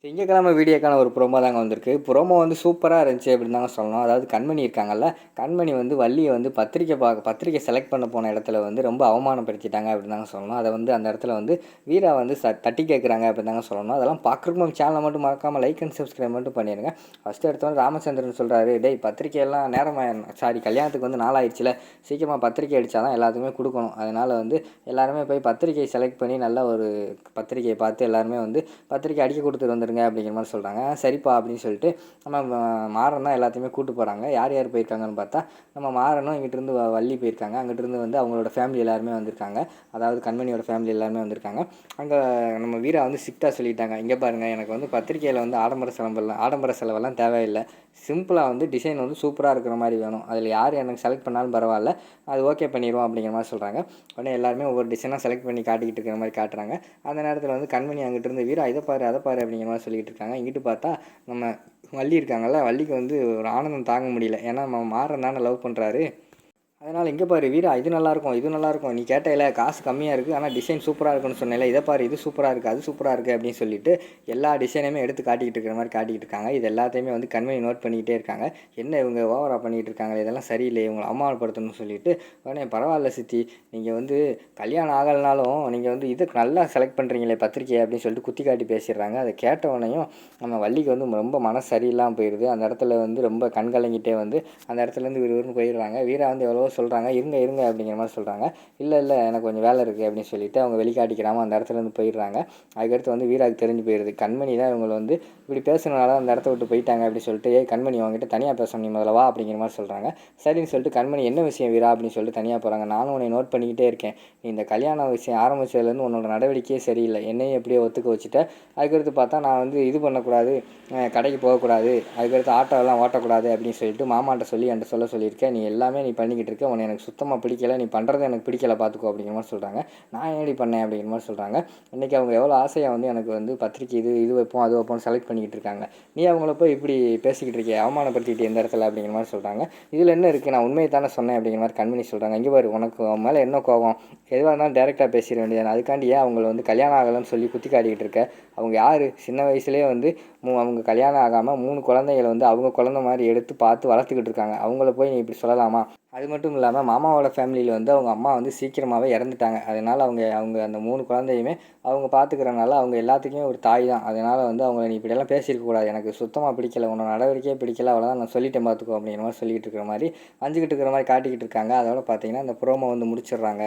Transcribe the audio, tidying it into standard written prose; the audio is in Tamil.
திங்கட்கிழமை வீடியோக்கான ஒரு ப்ரோமோ தாங்க வந்திருக்கு. ப்ரோமோ வந்து சூப்பராக இருந்துச்சு அப்படின்னு தாங்க சொல்லணும். அதாவது கண்மணி இருக்காங்கல்ல, கண்மணி வந்து வள்ளியை வந்து பத்திரிக்கை செலக்ட் பண்ண போன இடத்துல வந்து ரொம்ப அவமானப்படுத்திட்டாங்க அப்படின்னு தாங்க சொல்லணும். அதை வந்து அந்த இடத்துல வந்து வீரா வந்து தட்டி கேட்குறாங்க அப்படின்னு தாங்க சொல்லணும். அதெல்லாம் பார்க்குறக்கு நம்ம சேனலை மட்டும் மறக்காமல் லைக் அண்ட் சப்ஸ்கிரைப் மட்டும் பண்ணிடுங்க. ஃபஸ்ட்டு எடுத்தோன்னே ராமச்சந்திரன் சொல்கிறாரு, டேய் பத்திரிக்கையெல்லாம் நேரமாக கல்யாணத்துக்கு வந்து நாளாயிடுச்சுல, சீக்கிரமாக பத்திரிக்கை அடித்தா தான் எல்லாத்துக்குமே கொடுக்கணும். அதனால் வந்து எல்லாருமே போய் பத்திரிக்கை செலக்ட் பண்ணி நல்ல ஒரு பத்திரிக்கையை பார்த்து எல்லாருமே வந்து பத்திரிக்கை அடிக்க கொடுத்துட்டு வந்துருங்க அப்படிங்கிற மாதிரி சொல்கிறாங்க. சரிப்பா அப்படின்னு சொல்லிட்டு நம்ம மாறன் தான் எல்லாத்தையுமே கூப்பிட்டு போகிறாங்க. யார் யார் போயிருக்காங்கன்னு பார்த்தா நம்ம மாறனும் இங்கிட்டிருந்து வள்ளி போயிருக்காங்க. அங்கிட்டிருந்து வந்து அவங்களோட ஃபேமிலி எல்லாருமே வந்திருக்காங்க. அதாவது கண்மணியோட ஃபேமிலி எல்லாருமே வந்திருக்காங்க. அங்கே நம்ம வீரா வந்து ஸ்ட்ரிக்டாக சொல்லிட்டாங்க, இங்கே பாருங்கள் எனக்கு வந்து பத்திரிக்கையில் வந்து ஆடம்பர செலவெல்லாம் தேவையில்லை, சிம்பிளாக வந்து டிசைன் வந்து சூப்பராக இருக்கிற மாதிரி வேணும், அதில் யார் எனக்கு செலக்ட் பண்ணாலும் பரவாயில்ல, அது ஓகே பண்ணிடுவோம் அப்படிங்கிற மாதிரி சொல்கிறாங்க. உடனே எல்லாருமே ஒவ்வொரு டிசைனாக செலக்ட் பண்ணி காட்டிக்கிட்டு இருக்கிற மாதிரி காட்டுறாங்க. அந்த நேரத்தில் வந்து கண்மணி அங்கிட்டு இருந்து வீரா இதை பாரு அதை பாரு அப்படிங்கிற மாதிரி சொல்லிகிட்டு இருக்காங்க. இங்கிட்டு பார்த்தா நம்ம வள்ளி இருக்காங்கல்ல, வள்ளிக்கு வந்து ஒரு ஆனந்தம் தாங்க முடியல. ஏன்னா நம்ம மாறன் தானே லவ் பண்ணுறாரு. அதனால் இங்கே பாரு வீரா, இது நல்லாயிருக்கும் இது நல்லாயிருக்கும், நீ கேட்டையில காசு கம்மியாக இருக்குது ஆனால் டிசைன் சூப்பராக இருக்குன்னு சொன்னேன்ல, இதை பாரு இது சூப்பராக இருக்குது அது சூப்பராக இருக்குது அப்படின்னு சொல்லிட்டு எல்லா டிசைனையுமே எடுத்து காட்டிக்கிட்டு இருக்கிற மாதிரி காட்டிக்கிட்டு இருக்காங்க. இது எல்லாத்தையுமே வந்து கண்மணி நோட் பண்ணிக்கிட்டே இருக்காங்க. என்ன இவங்க ஓவராக பண்ணிக்கிட்டு இருக்காங்க, இதெல்லாம் சரியில்லை, இவங்களை அவமானப்படுத்தணும்னு சொல்லிட்டு உடனே பரவாயில்ல சித்தி, நீங்கள் வந்து கல்யாணம் ஆகலைனாலும் நீங்கள் வந்து இதுக்கு நல்லா செலக்ட் பண்ணுறீங்களே பத்திரிக்கை அப்படின்னு சொல்லிட்டு குத்தி காட்டி பேசிடுறாங்க. அதை கேட்ட உடனேயும் நம்ம வள்ளிக்கு வந்து ரொம்ப மனசு சரியில்லாமல் போயிடுது. அந்த இடத்துல வந்து ரொம்ப கண்கலங்கிட்டே வந்து அந்த இடத்துலேருந்து விறுவிறுன்னு போயிடுறாங்க. வீரா வந்து எவ்வளோ சொல்கிறாங்க, இருங்க அப்படிங்கிற மாதிரி சொல்கிறாங்க. இல்லை எனக்கு கொஞ்சம் வேலை இருக்குது அப்படின்னு சொல்லிட்டு அவங்க வெளிக்காட்டிக்கிறாமல் அந்த இடத்துலேருந்து போயிடுறாங்க. அதுக்கடுத்து வந்து வீராவுக்கு தெரிஞ்சு போயிடுது, கண்மணி தான் இவங்களை வந்து இப்படி பேசுனனால அந்த இடத்த விட்டு போயிட்டாங்க அப்படின்னு சொல்லிட்டு, கண்மணி அவங்ககிட்ட தனியாக பேசணும், நீ முதல்ல வா அப்படிங்கிற மாதிரி சொல்கிறாங்க. சரின்னு சொல்லிட்டு கண்மணி என்ன விஷயம் வீரா அப்படின்னு சொல்லிட்டு தனியாக போகிறாங்க. நானும் உன்னை நோட் பண்ணிக்கிட்டே இருக்கேன், நீ இந்த கல்யாண விஷயம் ஆரம்பிச்சதுலேருந்து உன்னோட நடவடிக்கையே சரியில்லை, என்னையும் எப்படியோ ஒத்துக்க வச்சுட்டேன். அதுக்கடுத்து பார்த்தா நான் வந்து இது பண்ணக்கூடாது, கடைக்கு போகக்கூடாது, அதுக்கடுத்து ஆட்டோவெல்லாம் ஓட்டக்கூடாது அப்படின்னு சொல்லிட்டு மாமாட்ட சொல்லி என்கிட்ட சொல்லியிருக்கேன், நீ எல்லாமே நீ பண்ணிக்கிட்டு இருக்க, உன்னை எனக்கு சுத்தமாக பிடிக்கலை, நீ பண்ணுறது எனக்கு பிடிக்கலை பார்த்துக்கோ அப்படிங்கிற மாதிரி சொல்கிறாங்க. நான் என்னடி பண்ணேன் அப்படிங்கிற மாதிரி சொல்கிறாங்க. இன்றைக்கி அவங்க எவ்வளோ ஆசையாக வந்து எனக்கு வந்து பத்திரிக்கை இது வைப்போம் அது வைப்போம்னு செலக்ட் பண்ணிக்கிட்டு இருக்காங்க, நீ அவங்கள போய் இப்படி பேசிக்கிட்டு இருக்கே, அவமானப்படுத்திக்கிட்டு எந்த இடத்துல அப்படிங்கிற மாதிரி சொல்கிறாங்க. இதில் என்ன இருக்குது, நான் உண்மையை தானே சொன்னேன் அப்படிங்கிற மாதிரி கண்மணி சொல்கிறாங்க. இங்கே பாரு, உனக்கு அவன் மேலே என்ன கோவம், எதுவாக இருந்தாலும் டேரெக்டாக பேசிட வேண்டியது, அதுக்காண்டி ஏன் அவங்கள வந்து கல்யாணம் ஆகலைன்னு சொல்லி குத்தி காட்டிக்கிட்டு இருக்க, அவங்க யார், சின்ன வயசுலேயே வந்து அவங்க கல்யாணம் ஆகாமல் 3 குழந்தைகளை வந்து அவங்க குழந்தை மாதிரி எடுத்து பார்த்து வளர்த்துக்கிட்டு இருக்காங்க, அவங்கள போய் நீ இப்படி சொல்லலாமா? அது மட்டும் இல்லாமல் மாமாவோட ஃபேமிலியில் வந்து அவங்க அம்மா வந்து சீக்கிரமாகவே இறந்துட்டாங்க. அதனால் அவங்க அந்த 3 குழந்தையுமே அவங்க பார்த்துக்கிறனால அவங்க எல்லாத்துக்குமே ஒரு தாய் தான். அதனால் வந்து அவங்கள நீ இப்படியெல்லாம் பேசியிருக்கக்கூடாது, எனக்கு சுத்தமாக பிடிக்கல, உன்னோட நடவடிக்கையே பிடிக்கல, அவ்வளோதான், நான் சொல்லிட்டேன் பார்த்துக்கோ அப்படிங்கிற மாதிரி சொல்லிக்கிட்டு இருக்கிற மாதிரி வஞ்சிக்கிட்டு இருக்கிற மாதிரி காட்டிக்கிட்டு இருக்காங்க. அதோட பார்த்தீங்கன்னா இந்த ப்ரோமோ வந்து முடிச்சிடுறாங்க.